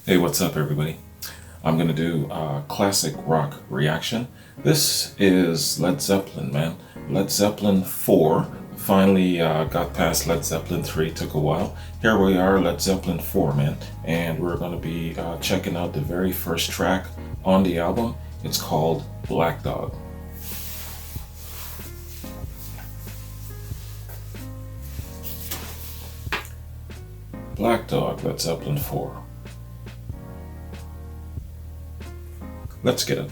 Hey, what's up, everybody? I'm gonna do a classic rock reaction. This is Led Zeppelin, man. Led Zeppelin 4. Finally got past Led Zeppelin 3, took a while. Here we are, Led Zeppelin 4, man. And we're gonna be checking out the very first track on the album. It's called Black Dog. Black Dog, Led Zeppelin 4. Let's get it.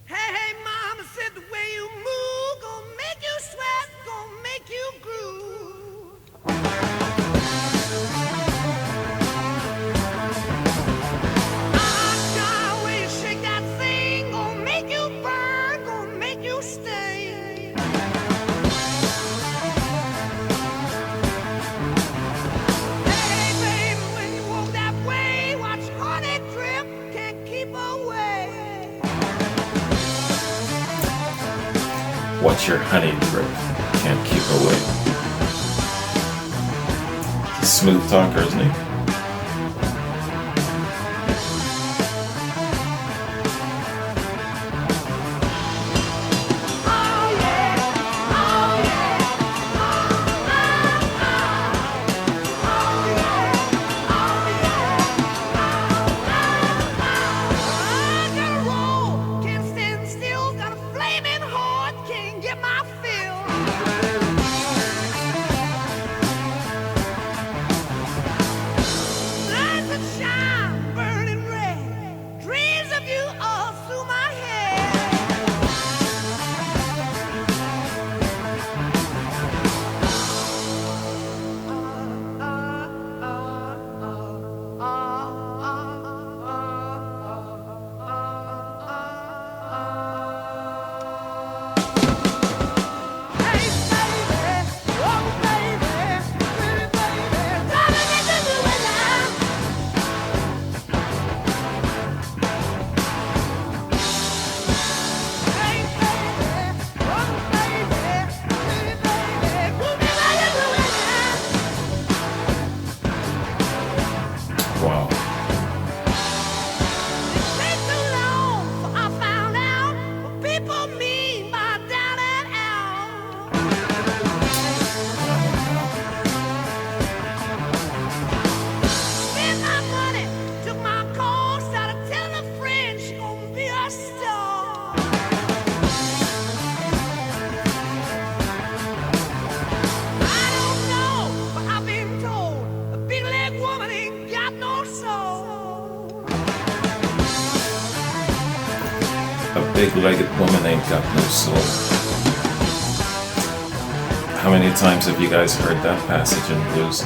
Hey, mama said the way you move gonna make you sweat, gonna make you groove. The way you shake that thing gonna make you burn, gonna make you stay. Hey, baby, when you walk that way, watch honey drip, can't keep away. Watch your honey drip, can't keep away. He's a smooth talker, isn't he? Wow. A big-legged woman ain't got no soul. How many times have you guys heard that passage in blues?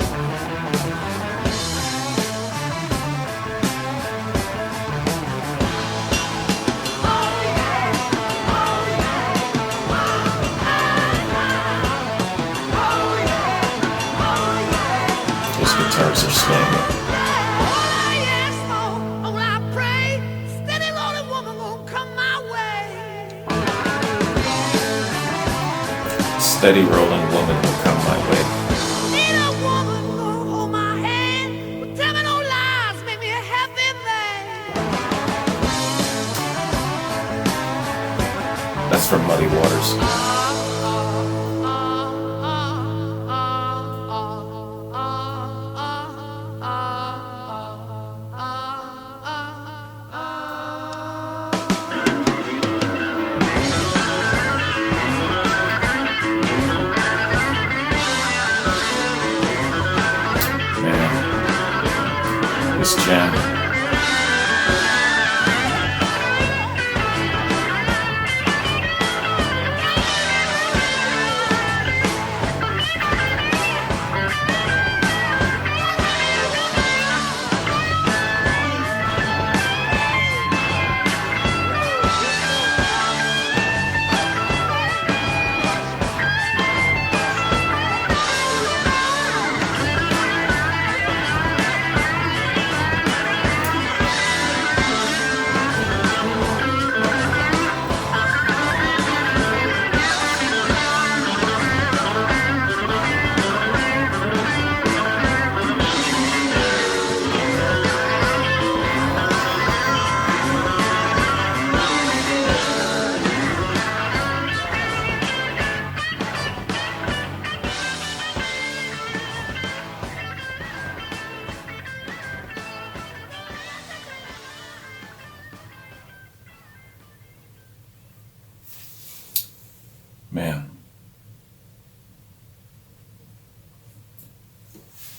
Those guitars are swinging. Steady rolling woman will come my way. Need a woman gonna hold my hand, but tell me no lies, make me a happy man. That's from Muddy Waters. This jam.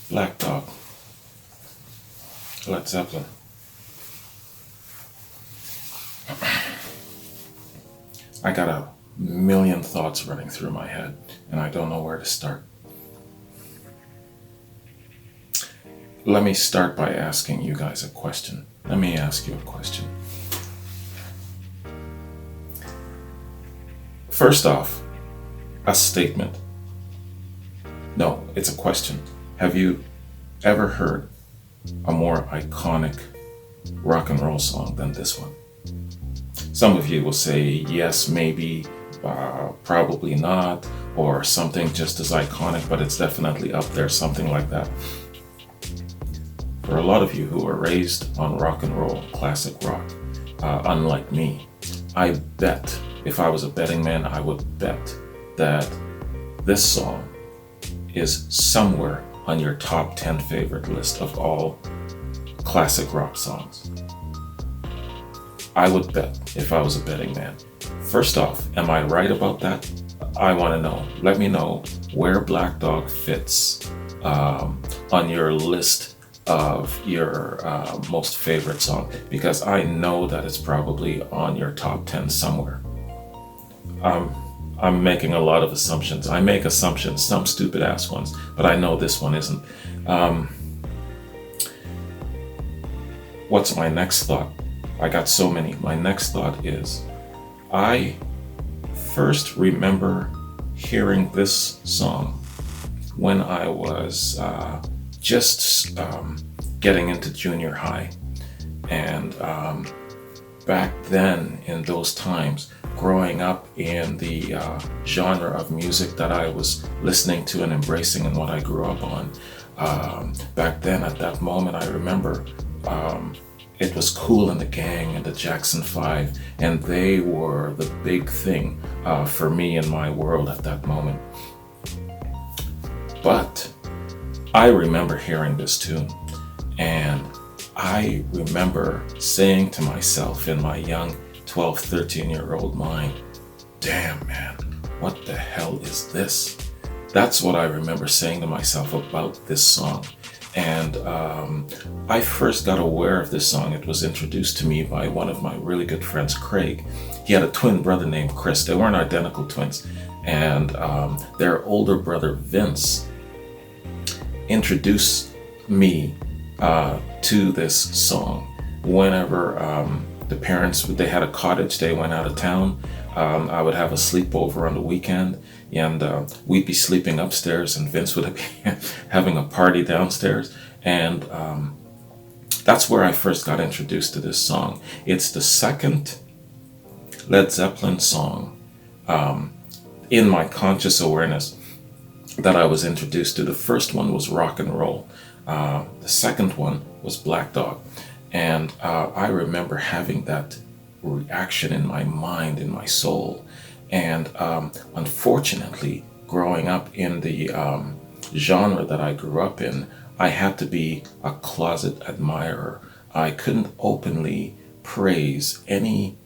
Black Dog, Led Zeppelin. I got a million thoughts running through my head, and I don't know where to start. Let me start by asking you guys a question. Let me ask you a question. First off, a statement. No, it's a question. Have you ever heard a more iconic rock and roll song than this one? Some of you will say yes, maybe, probably not, or something just as iconic, but it's definitely up there, something like that. For a lot of you who are raised on rock and roll, classic rock, unlike me, I bet, if I was a betting man, I would bet that this song is somewhere on your top 10 favorite list of all classic rock songs. I would bet if I was a betting man. First off, am I right about that? I want to know. Let me know where Black Dog fits on your list of your most favorite song, because I know that it's probably on your top 10 somewhere. I'm making a lot of assumptions. I make assumptions, some stupid ass ones, but I know this one isn't. What's my next thought? I got so many. My next thought is, I first remember hearing this song when I was just getting into junior high. And back then, in those times, growing up in the genre of music that I was listening to and embracing and what I grew up on, back then at that moment, I remember it was Kool and the Gang and the Jackson 5, and they were the big thing for me in my world at that moment. But I remember hearing this tune, and I remember saying to myself in my young 12, 13-year-old mind, damn man, what the hell is this? That's what I remember saying to myself about this song. And I first got aware of this song. It was introduced to me by one of my really good friends, Craig. He had a twin brother named Chris. They weren't identical twins. And their older brother, Vince, introduced me to this song. Whenever the parents, they had a cottage, they went out of town, I would have a sleepover on the weekend, and we'd be sleeping upstairs, and Vince would be having a party downstairs. And that's where I first got introduced to this song. It's the second Led Zeppelin song in my conscious awareness that I was introduced to. The first one was Rock and Roll. The second one was Black Dog. And I remember having that reaction in my mind, in my soul. And unfortunately, growing up in the genre that I grew up in, I had to be a closet admirer. I couldn't openly praise any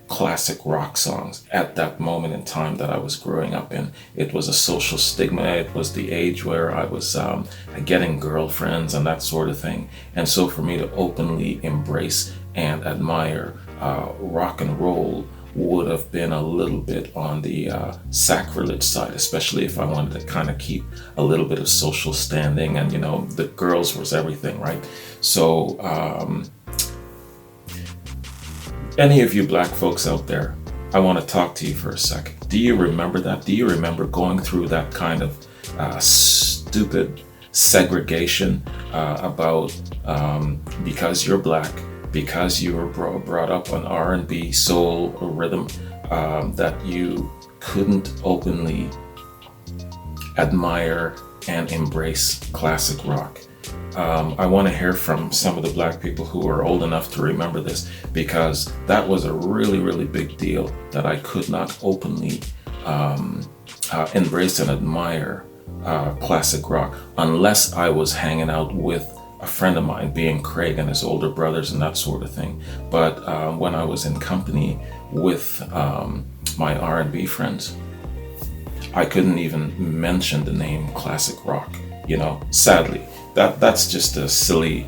classic rock songs at that moment in time that I was growing up in. It was a social stigma. It was the age where I was getting girlfriends and that sort of thing. And so for me to openly embrace and admire rock and roll would have been a little bit on the sacrilege side, especially if I wanted to kind of keep a little bit of social standing, and you know, the girls was everything, right? So any of you black folks out there, I want to talk to you for a second. Do you remember that? Do you remember going through that kind of stupid segregation about because you're black, because you were brought up on R&B, soul, or rhythm, that you couldn't openly admire and embrace classic rock? I want to hear from some of the black people who are old enough to remember this, because that was a really, really big deal that I could not openly embrace and admire classic rock unless I was hanging out with a friend of mine, being Craig and his older brothers and that sort of thing. But when I was in company with my R&B friends, I couldn't even mention the name classic rock, sadly. That's just a silly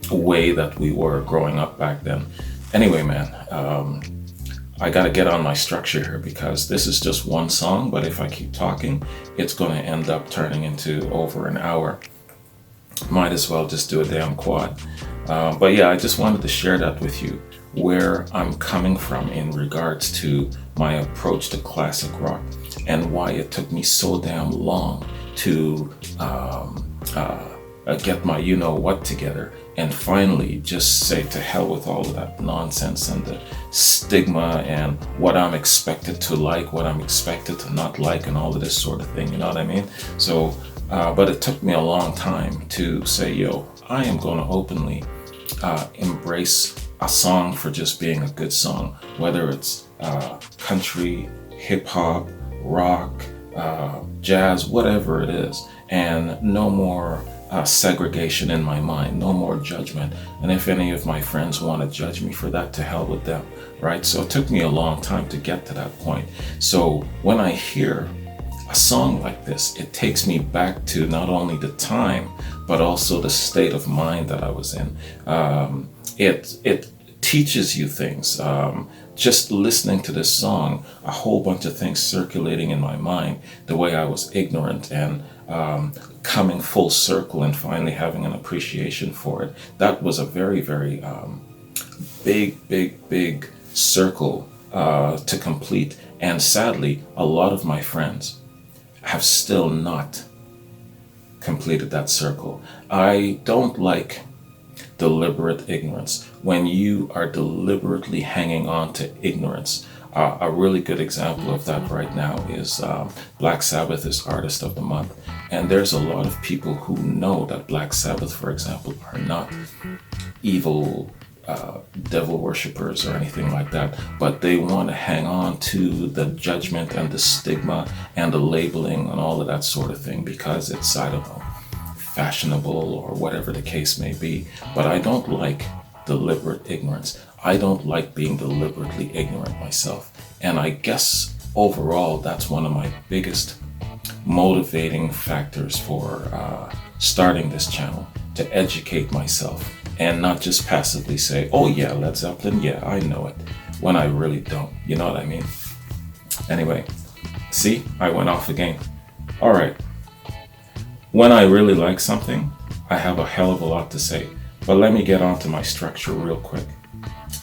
way that we were growing up back then. Anyway, man, I gotta get on my structure here because this is just one song, but if I keep talking, it's gonna end up turning into over an hour. Might as well just do a damn quad. But yeah, I just wanted to share that with you, where I'm coming from in regards to my approach to classic rock and why it took me so damn long to get my you-know-what together and finally just say to hell with all of that nonsense and the stigma and what I'm expected to like, what I'm expected to not like, and all of this sort of thing, you know what I mean? So, but it took me a long time to say, yo, I am going to openly embrace a song for just being a good song, whether it's country, hip-hop, rock, jazz, whatever it is, and no more segregation in my mind, no more judgment. And if any of my friends want to judge me for that, to hell with them, right? So it took me a long time to get to that point. So when I hear a song like this, it takes me back to not only the time, but also the state of mind that I was in. It teaches you things. Just listening to this song, a whole bunch of things circulating in my mind, the way I was ignorant and coming full circle and finally having an appreciation for it. That was a very, very big circle to complete. And sadly, a lot of my friends have still not completed that circle. I don't like deliberate ignorance. When you are deliberately hanging on to ignorance, a really good example of that right now is Black Sabbath is Artist of the Month. And there's a lot of people who know that Black Sabbath, for example, are not evil devil worshippers or anything like that, but they want to hang on to the judgment and the stigma and the labeling and all of that sort of thing because it's, I don't know, fashionable or whatever the case may be. But I don't like deliberate ignorance. I don't like being deliberately ignorant myself. And I guess overall, that's one of my biggest motivating factors for starting this channel, to educate myself and not just passively say, oh yeah, Led Zeppelin, yeah, I know it, when I really don't, you know what I mean? Anyway, see, I went off again. All right. When I really like something, I have a hell of a lot to say, but let me get onto my structure real quick.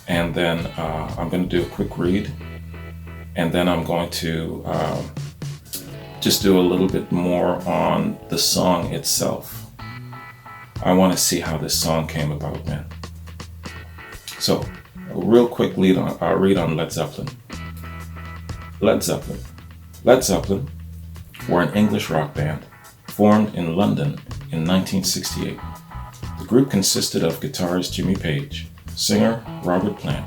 And then I'm going to do a quick read, and then I'm going to just do a little bit more on the song itself. I want to see how this song came about, man. So, a real quick read on Led Zeppelin. Led Zeppelin were an English rock band formed in London in 1968. The group consisted of guitarist Jimmy Page, singer Robert Plant,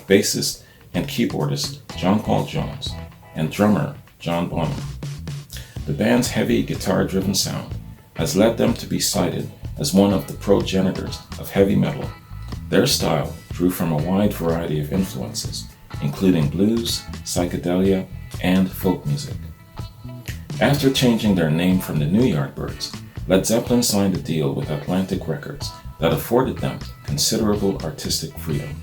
bassist and keyboardist John Paul Jones, and drummer John Bonham. The band's heavy guitar-driven sound has led them to be cited as one of the progenitors of heavy metal. Their style drew from a wide variety of influences, including blues, psychedelia, and folk music. After changing their name from the New Yardbirds, Led Zeppelin signed a deal with Atlantic Records that afforded them considerable artistic freedom.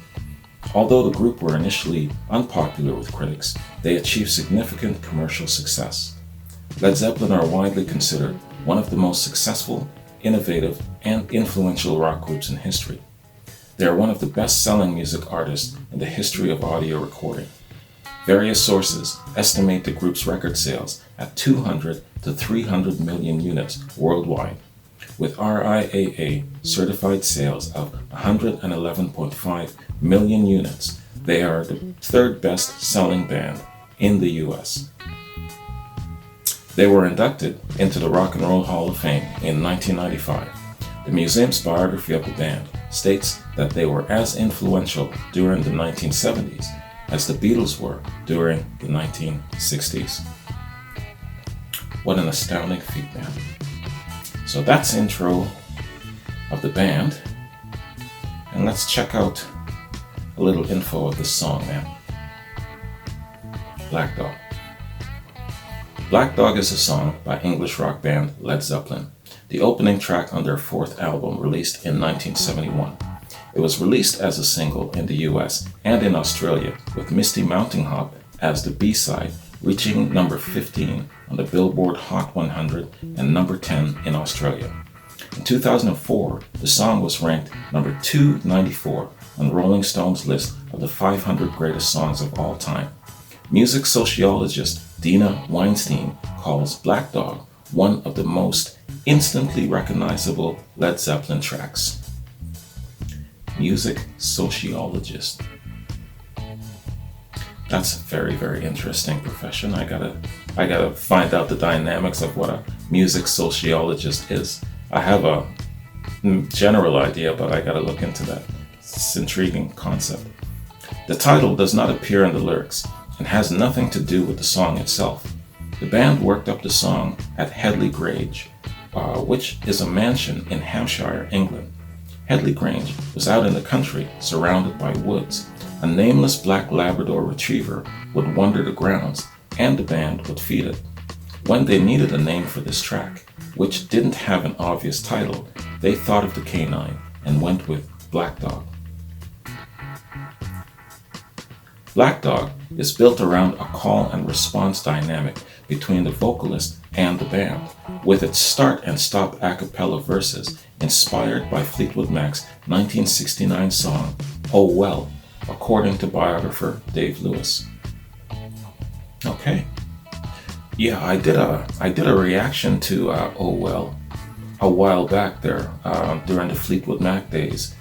Although the group were initially unpopular with critics, they achieved significant commercial success. Led Zeppelin are widely considered one of the most successful, innovative, and influential rock groups in history. They are one of the best-selling music artists in the history of audio recording. Various sources estimate the group's record sales at 200 to 300 million units worldwide. With RIAA certified sales of 111.5 million units, they are the third best-selling band in the US. They were inducted into the Rock and Roll Hall of Fame in 1995. The museum's biography of the band states that they were as influential during the 1970s as the Beatles were during the 1960s. What an astounding feat, man. So that's intro of the band. And let's check out a little info of this song, man. Black Dog. Black Dog is a song by English rock band Led Zeppelin, the opening track on their fourth album released in 1971. It was released as a single in the US and in Australia, with Misty Mountain Hop as the B-side, reaching number 15 on the Billboard Hot 100 and number 10 in Australia. In 2004, the song was ranked number 294 on Rolling Stone's list of the 500 greatest songs of all time. Music sociologist Dina Weinstein calls Black Dog one of the most instantly recognizable Led Zeppelin tracks. Music sociologist. That's a very, very interesting profession. I gotta find out the dynamics of what a music sociologist is. I have a general idea, but I gotta look into that. It's an intriguing concept. The title does not appear in the lyrics and has nothing to do with the song itself. The band worked up the song at Headley Grange, which is a mansion in Hampshire, England. Headley Grange was out in the country, surrounded by woods. A nameless black Labrador retriever would wander the grounds, and the band would feed it. When they needed a name for this track, which didn't have an obvious title, they thought of the canine and went with Black Dog. Black Dog is built around a call and response dynamic between the vocalist and the band, with its start and stop a cappella verses inspired by Fleetwood Mac's 1969 song, Oh Well, according to biographer Dave Lewis. Okay. Yeah, I did a reaction to Oh Well a while back there during the Fleetwood Mac days.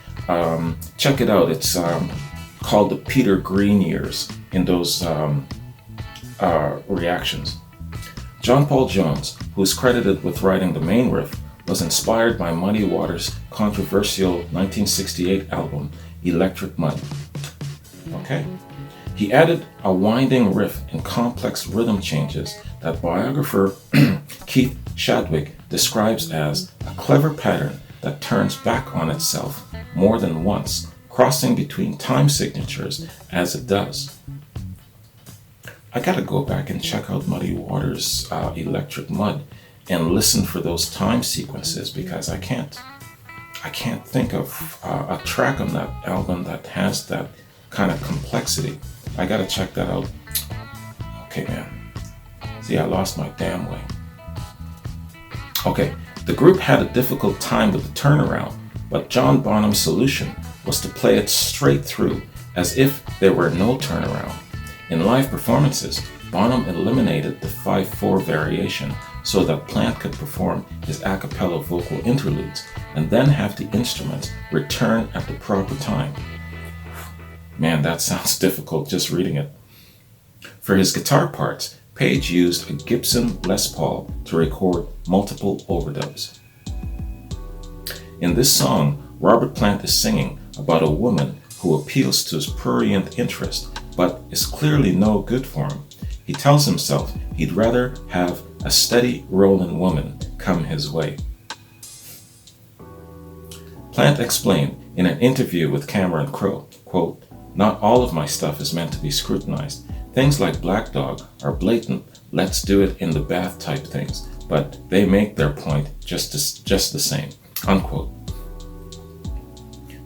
Check it out. It's called the Peter Green years in those reactions. John Paul Jones, who is credited with writing the main riff, was inspired by Muddy Waters' controversial 1968 album Electric Mud. Okay. He added a winding riff and complex rhythm changes that biographer Keith Chadwick describes as a clever pattern that turns back on itself more than once, crossing between time signatures as it does. I gotta go back and check out Muddy Waters' Electric Mud and listen for those time sequences, because I can't think of a track on that album that has that kind of complexity. I gotta check that out. Okay, man. See, I lost my damn way. Okay, the group had a difficult time with the turnaround, but John Bonham's solution was to play it straight through, as if there were no turnaround. In live performances, Bonham eliminated the 5/4 variation so that Plant could perform his a cappella vocal interludes and then have the instruments return at the proper time. Man, that sounds difficult just reading it. For his guitar parts, Page used a Gibson Les Paul to record multiple overdubs. In this song, Robert Plant is singing about a woman who appeals to his prurient interest but is clearly no good for him. He tells himself he'd rather have a steady rolling woman come his way. Plant explained in an interview with Cameron Crowe, quote, "Not all of my stuff is meant to be scrutinized. Things like Black Dog are blatant, let's do it in the bath type things, but they make their point just the same," unquote.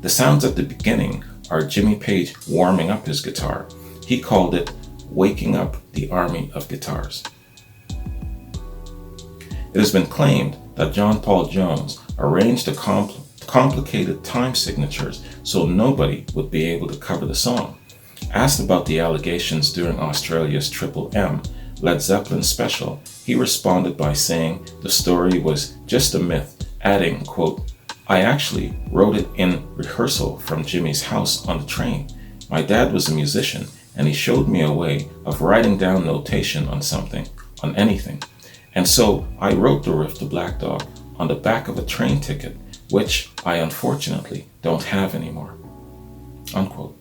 The sounds at the beginning are Jimmy Page warming up his guitar. He called it waking up the army of guitars. It has been claimed that John Paul Jones arranged the complicated time signatures so nobody would be able to cover the song. Asked about the allegations during Australia's Triple M Led Zeppelin special, he responded by saying the story was just a myth, adding, quote, "I actually wrote it in rehearsal from Jimmy's house on the train. My dad was a musician, and he showed me a way of writing down notation on something, on anything. And so I wrote the riff to Black Dog on the back of a train ticket, which I unfortunately don't have anymore," unquote.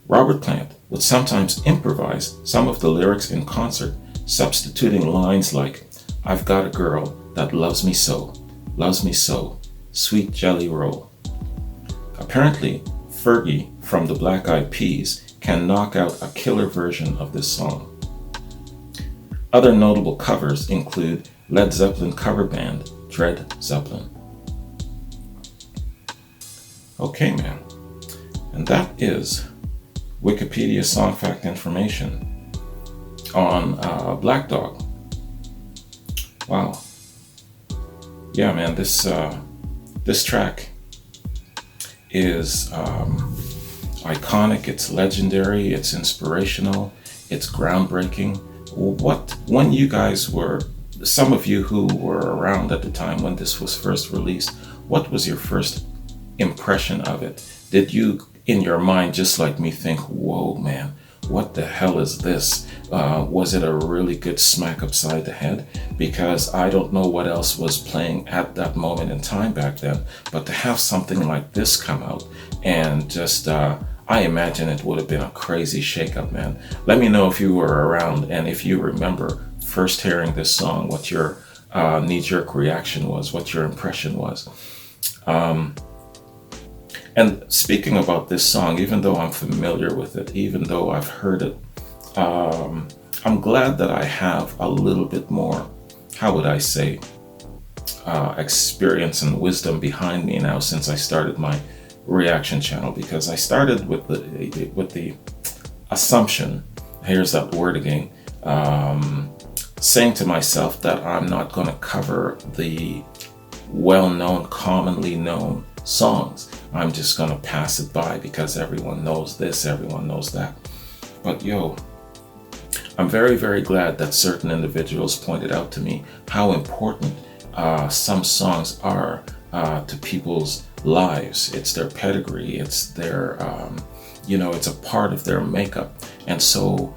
Robert Plant would sometimes improvise some of the lyrics in concert, substituting lines like, "I've got a girl that loves me so, sweet jelly roll." Apparently, Fergie from the Black Eyed Peas can knock out a killer version of this song. Other notable covers include Led Zeppelin cover band Led Zeppelin. Okay, man. And that is Wikipedia song fact information on Black Dog. Wow. Yeah, man, this track is iconic, it's legendary, it's inspirational, it's groundbreaking. When you guys were, some of you who were around at the time when this was first released, what was your first impression of it? Did you, in your mind, just like me, think, whoa, man, what the hell is this? Was it a really good smack upside the head? Because I don't know what else was playing at that moment in time back then, but to have something like this come out and just, I imagine it would have been a crazy shakeup, man. Let me know if you were around and if you remember first hearing this song, what your knee-jerk reaction was, what your impression was. And speaking about this song, even though I'm familiar with it, even though I've heard it, I'm glad that I have a little bit more, how would I say, experience and wisdom behind me now since I started my reaction channel, because I started with the assumption, here's that word again, saying to myself that I'm not going to cover the well-known, commonly known songs. I'm just going to pass it by because everyone knows this, everyone knows that. But I'm very, very glad that certain individuals pointed out to me how important some songs are to people's lives. It's their pedigree, it's their, it's a part of their makeup. And so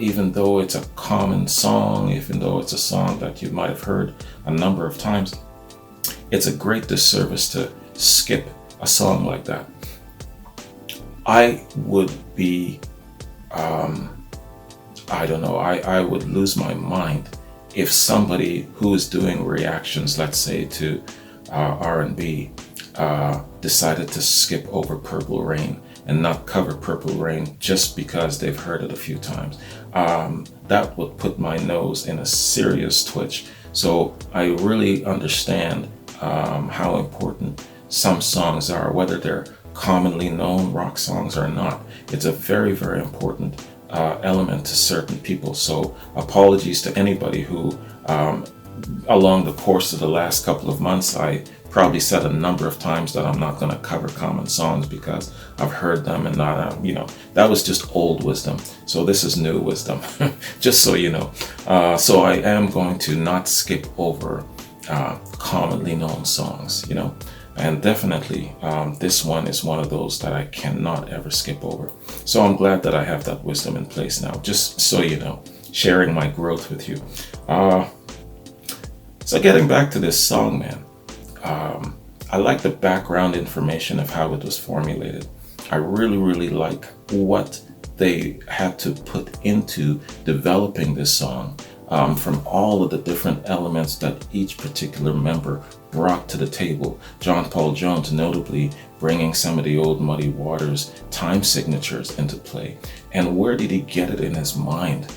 even though it's a common song, even though it's a song that you might have heard a number of times, it's a great disservice to skip a song like that. I would be, I would lose my mind if somebody who is doing reactions, let's say to R&B, decided to skip over Purple Rain and not cover Purple Rain just because they've heard it a few times. That would put my nose in a serious twitch. So I really understand how important some songs are, whether they're commonly known rock songs or not. It's a very, very important element to certain people. So apologies to anybody who, along the course of the last couple of months, I probably said a number of times that I'm not going to cover common songs because I've heard them and not, that was just old wisdom. So this is new wisdom, just so you know. So I am going to not skip over commonly known songs, and definitely this one is one of those that I cannot ever skip over. So I'm glad that I have that wisdom in place now, just so you know, sharing my growth with you. So getting back to this song, man, I like the background information of how it was formulated. I really, really like what they had to put into developing this song, from all of the different elements that each particular member brought to the table. John Paul Jones notably bringing some of the old Muddy Waters time signatures into play. And where did he get it in his mind?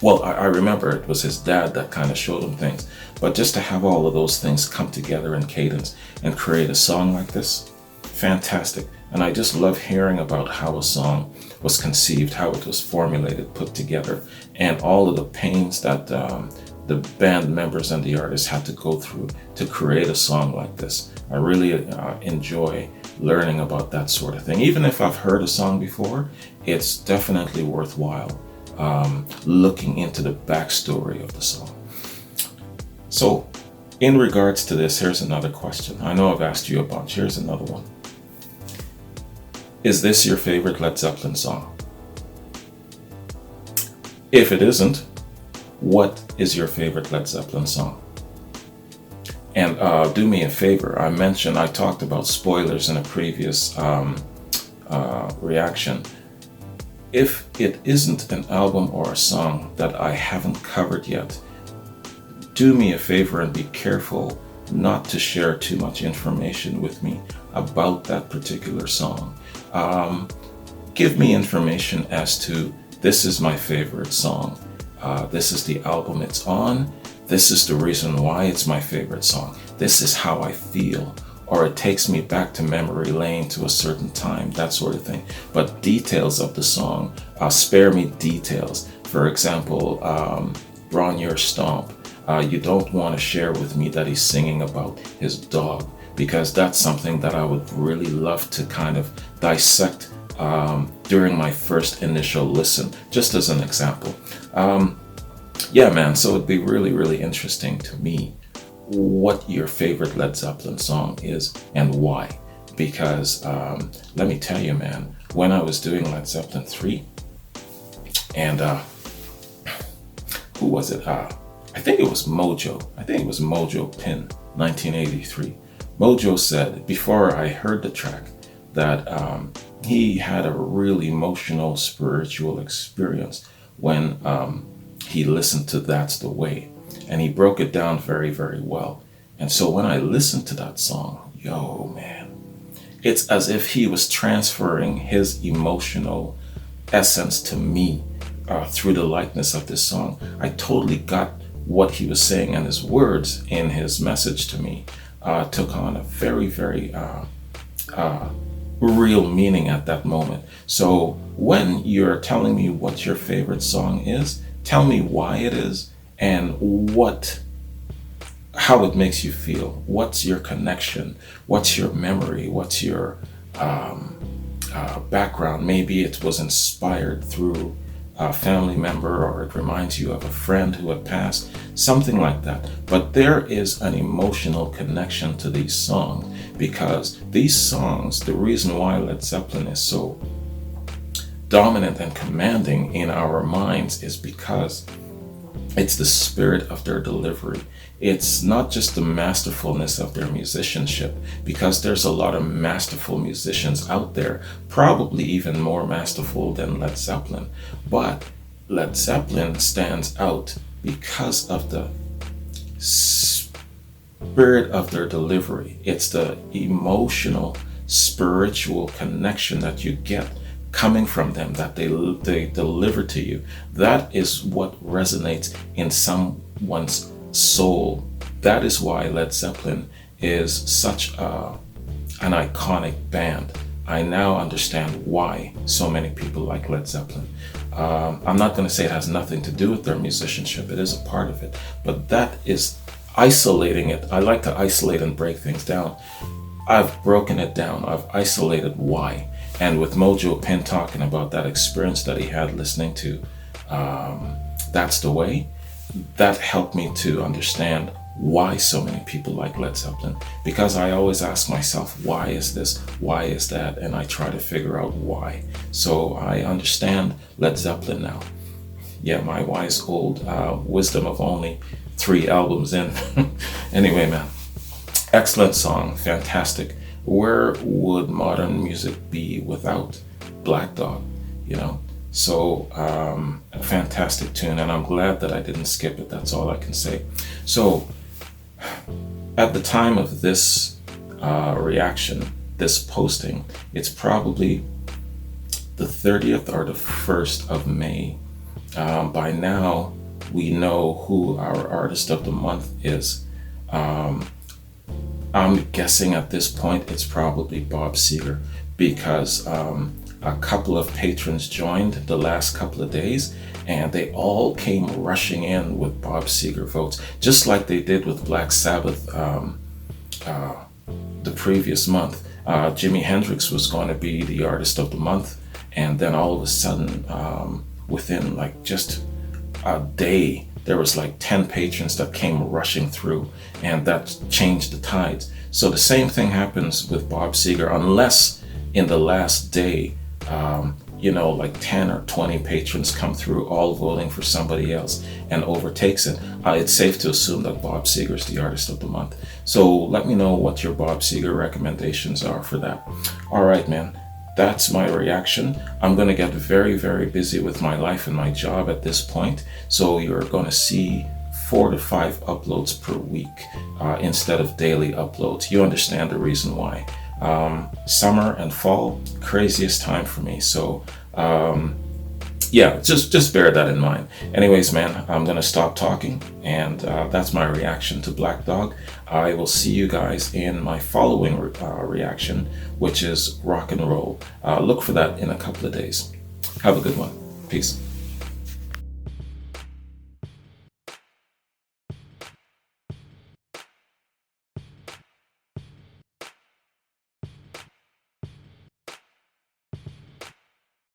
Well, I remember it was his dad that kind of showed him things. But just to have all of those things come together in cadence and create a song like this, fantastic. And I just love hearing about how a song was conceived, how it was formulated, put together, and all of the pains that the band members and the artists had to go through to create a song like this. I really enjoy learning about that sort of thing. Even if I've heard a song before, it's definitely worthwhile looking into the backstory of the song. So, in regards to this, here's another question. I know I've asked you a bunch. Here's another one. Is this your favorite Led Zeppelin song? If it isn't, what is your favorite Led Zeppelin song? And do me a favor. I talked about spoilers in a previous reaction. If it isn't an album or a song that I haven't covered yet, do me a favor and be careful not to share too much information with me about that particular song. Give me information as to, this is my favorite song. This is the album it's on. This is the reason why it's my favorite song. This is how I feel. Or it takes me back to memory lane to a certain time, that sort of thing. But details of the song, spare me details. For example, Braun Your Stomp. You don't want to share with me that he's singing about his dog, because that's something that I would really love to kind of dissect during my first initial listen, just as an example. Yeah, man, so it'd be really, really interesting to me what your favorite Led Zeppelin song is and why. Because let me tell you, man, when I was doing Led Zeppelin 3, and who was it? I think it was Mojo. I think it was Mojo Pin, 1983. Mojo said, before I heard the track, that he had a really emotional, spiritual experience when he listened to That's the Way. And he broke it down very, very well. And so when I listened to that song, yo, man, it's as if he was transferring his emotional essence to me through the likeness of this song. I totally got what he was saying, and his words in his message to me took on a very, very real meaning at that moment. So when you're telling me what your favorite song is, tell me why it is and how it makes you feel. What's your connection? What's your memory? What's your background? Maybe it was inspired through a family member, or it reminds you of a friend who had passed, something like that. But there is an emotional connection to these songs, because these songs, the reason why Led Zeppelin is so dominant and commanding in our minds is because it's the spirit of their delivery. It's not just the masterfulness of their musicianship, because there's a lot of masterful musicians out there, probably even more masterful than Led Zeppelin. But Led Zeppelin stands out because of the spirit of their delivery. It's the emotional, spiritual connection that you get coming from them, that they deliver to you. That is what resonates in someone's soul. That is why Led Zeppelin is such an iconic band. I now understand why so many people like Led Zeppelin. I'm not going to say it has nothing to do with their musicianship. It is a part of it. But that is isolating it. I like to isolate and break things down. I've broken it down. I've isolated why. And with Mojo Pin talking about that experience that he had listening to That's the Way, that helped me to understand why so many people like Led Zeppelin. Because I always ask myself, why is this? Why is that? And I try to figure out why. So I understand Led Zeppelin now. Yeah, my wise old wisdom of only 3 albums in. Anyway, man, excellent song, fantastic. Where would modern music be without Black Dog, you know? So a fantastic tune, and I'm glad that I didn't skip it. That's all I can say. So at the time of this reaction, this posting, it's probably the 30th or the 1st of May. By now, we know who our artist of the month is. I'm guessing at this point it's probably Bob Seger, because a couple of patrons joined the last couple of days, and they all came rushing in with Bob Seger votes, just like they did with Black Sabbath the previous month. Jimi Hendrix was going to be the artist of the month, and then all of a sudden, within like just a day, there was like 10 patrons that came rushing through, and that changed the tides. So the same thing happens with Bob Seger, unless in the last day, like 10 or 20 patrons come through all voting for somebody else and overtakes it. It's safe to assume that Bob Seger is the artist of the month. So let me know what your Bob Seger recommendations are for that. All right, man. That's my reaction. I'm going to get very, very busy with my life and my job at this point. So you're going to see 4 to 5 uploads per week instead of daily uploads. You understand the reason why. Summer and fall, craziest time for me. So yeah, just bear that in mind. Anyways, man, I'm gonna stop talking, and that's my reaction to Black Dog. I will see you guys in my following reaction, which is Rock and Roll. Look for that in a couple of days. Have a good one. Peace.